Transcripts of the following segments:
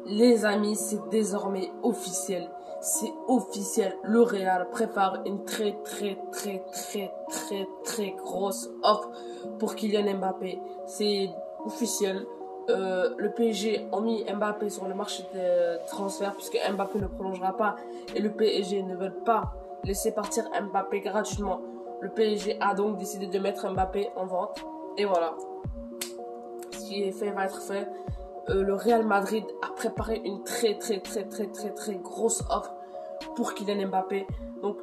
Les amis, c'est désormais officiel. C'est officiel. Le Real prépare une très grosse offre pour Kylian Mbappé. C'est officiel. Le PSG a mis Mbappé sur le marché de transfert puisque Mbappé ne prolongera pas et le PSG ne veut pas laisser partir Mbappé gratuitement. Le PSG a donc décidé de mettre Mbappé en vente et voilà. Ce qui est fait va être fait. Le Real Madrid a préparé une très grosse offre pour Kylian Mbappé. Donc,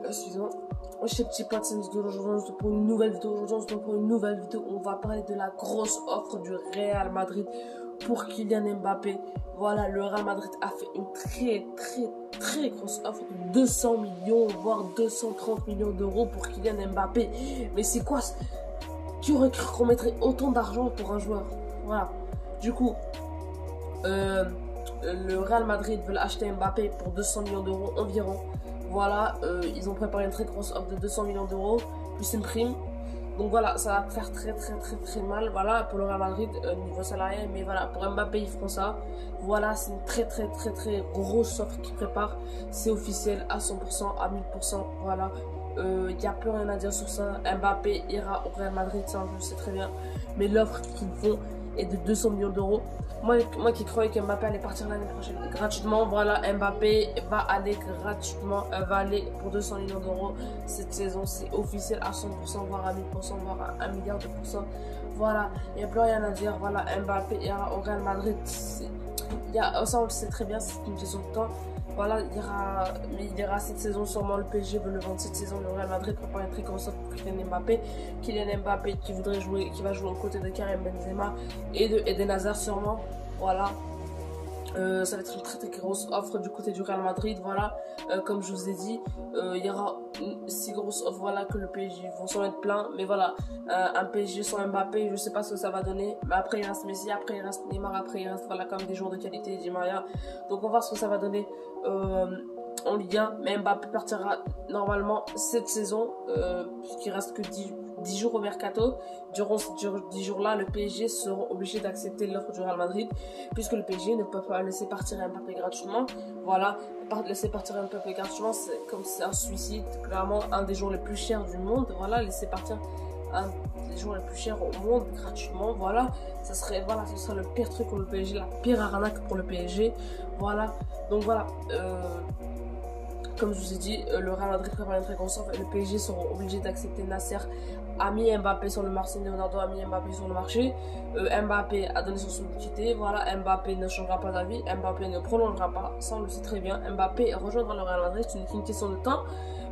excusez-moi. Moi, je suis petit pote, c'est une vidéo aujourd'hui. Pour une nouvelle vidéo aujourd'hui, pour une nouvelle vidéo, on va parler de la grosse offre du Real Madrid pour Kylian Mbappé. Voilà, le Real Madrid a fait une très grosse offre de 200 millions, voire 230 millions d'euros pour Kylian Mbappé. Mais c'est quoi? Qui aurait cru qu'on mettrait autant d'argent pour un joueur? Voilà. Du coup, le Real Madrid veut acheter Mbappé pour 200 millions d'euros environ. Voilà, ils ont préparé une très grosse offre de 200 millions d'euros, plus une prime. Donc voilà, ça va faire très mal, voilà, pour le Real Madrid, niveau salarial. Mais voilà, pour Mbappé, ils feront ça. Voilà, c'est une très grosse offre qu'ils préparent. C'est officiel à 100%, à 1000%, voilà. Il n'y a plus rien à dire sur ça. Mbappé ira au Real Madrid, ça je le sais très bien. Mais l'offre qu'ils font est de 200 millions d'euros. Moi qui croyais que Mbappé allait partir l'année prochaine gratuitement, voilà, Mbappé va aller gratuitement, va aller pour 200 millions d'euros cette saison. C'est officiel à 100%, voire à 1000%, voire à 1 milliard de pourcents. Voilà, il n'y a plus rien à dire. Voilà, Mbappé ira au Real Madrid. Ça on le sait très bien, c'est une question de temps. Voilà, il ira cette saison, sûrement le PSG veut le vendre cette saison. Le Real Madrid prépare une très grosse offre pour Kylian Mbappé. Kylian Mbappé qui va jouer aux côtés de Karim Benzema et de Eden Hazard sûrement. Voilà. Ça va être une très grosse offre du côté du Real Madrid. Voilà, comme je vous ai dit, il y aura une si grosse offre, voilà, que le PSG vont s'en mettre plein. Mais voilà, un PSG sans Mbappé, je sais pas ce que ça va donner. Mais après il reste Messi, après il reste Neymar, après il reste voilà comme des joueurs de qualité, Di Maria. Donc on va voir ce que ça va donner en Ligue 1. Mais Mbappé partira normalement cette saison, puisqu'il reste que 10 jours au mercato. Durant ces 10 jours-là, le PSG sera obligé d'accepter l'offre du Real Madrid, puisque le PSG ne peut pas laisser partir Mbappé gratuitement. Voilà, laisser partir Mbappé gratuitement, c'est comme c'est un suicide. Clairement, un des joueurs les plus chers du monde. Voilà, laisser partir un des joueurs les plus chers au monde gratuitement. Voilà, ce serait le pire truc pour le PSG, la pire arnaque pour le PSG. Voilà, donc voilà. Comme je vous ai dit, le Real Madrid prépare une très grosse offre et le PSG seront obligés d'accepter. Nasser a mis Mbappé sur le marché, Leonardo a mis Mbappé sur le marché. Mbappé a donné son sollicité. Voilà, Mbappé ne changera pas d'avis. Mbappé ne prolongera pas, ça on le sait très bien. Mbappé rejoindra le Real Madrid, c'est une question de temps.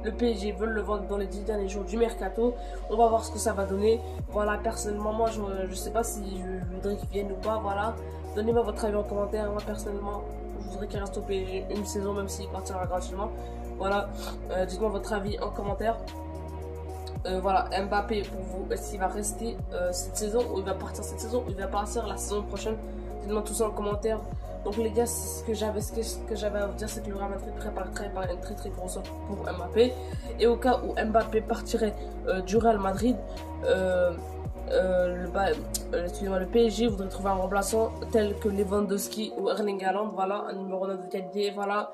Le PSG veut le vendre dans les 10 derniers jours du mercato. On va voir ce que ça va donner. Voilà, personnellement, moi je sais pas si je voudrais qu'il vienne ou pas. Voilà, donnez-moi votre avis en commentaire. Moi personnellement, je voudrais qu'il reste au PSG une saison, même s'il partira gratuitement. Voilà, dites-moi votre avis en commentaire. Voilà, Mbappé pour vous, est-ce qu'il va rester cette saison ou il va partir cette saison ou il va partir la saison prochaine? Dites-moi tout ça en commentaire. Donc les gars, ce que j'avais à vous dire, c'est que le Real Madrid prépare une très grosse offre pour Mbappé. Et au cas où Mbappé partirait du Real Madrid, le PSG voudrait trouver un remplaçant tel que Lewandowski ou Erling Haaland. Voilà, un numéro 9 de qualité. Voilà,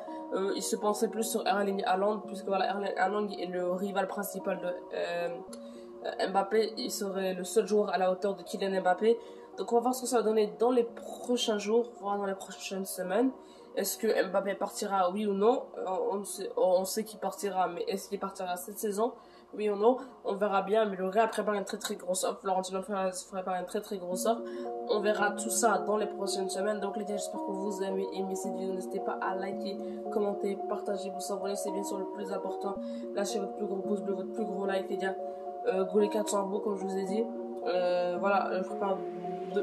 il se pensait plus sur Erling Haaland, puisque voilà, Erling Haaland est le rival principal de Mbappé. Il serait le seul joueur à la hauteur de Kylian Mbappé. Donc on va voir ce que ça va donner dans les prochains jours, voire dans les prochaines semaines. Est-ce que Mbappé partira, oui ou non? On sait qu'il partira, mais est-ce qu'il partira cette saison? Oui ou non? On verra bien, mais le Real prépare une très grosse offre. Florentino prépare une très grosse offre. On verra tout ça dans les prochaines semaines. Donc les gars, j'espère que vous avez aimé cette vidéo. N'hésitez pas à liker, commenter, partager, vous abonner, c'est bien sûr le plus important. Lâchez votre plus gros pouce bleu, votre plus gros like les gars. Go les 400 abos comme je vous ai dit. Voilà, je prépare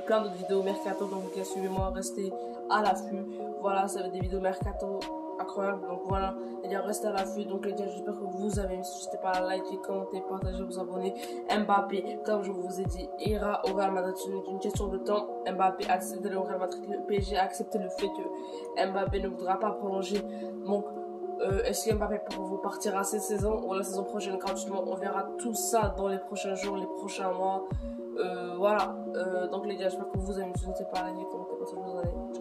plein d'autres vidéos mercato, donc les gars, suivez-moi, restez à l'affût. Voilà, ça va être des vidéos mercato incroyables, donc voilà, les gars, restez à l'affût. Donc les gars, j'espère que vous avez aimé. N'hésitez pas à liker, commenter, partager, vous abonner. Mbappé, comme je vous ai dit, ira au Real Madrid, c'est une question de temps. Mbappé a accepté le Real Madrid, le PSG a accepté le fait que Mbappé ne voudra pas prolonger. Donc est-ce que Mbappé pour vous partira cette saison ou la saison prochaine gratuitement? On verra tout ça dans les prochains jours, les prochains mois. Voilà, donc les gars, j'espère que vous avez aimé. N'hésitez pas à liker, commenter, partager, vous abonner.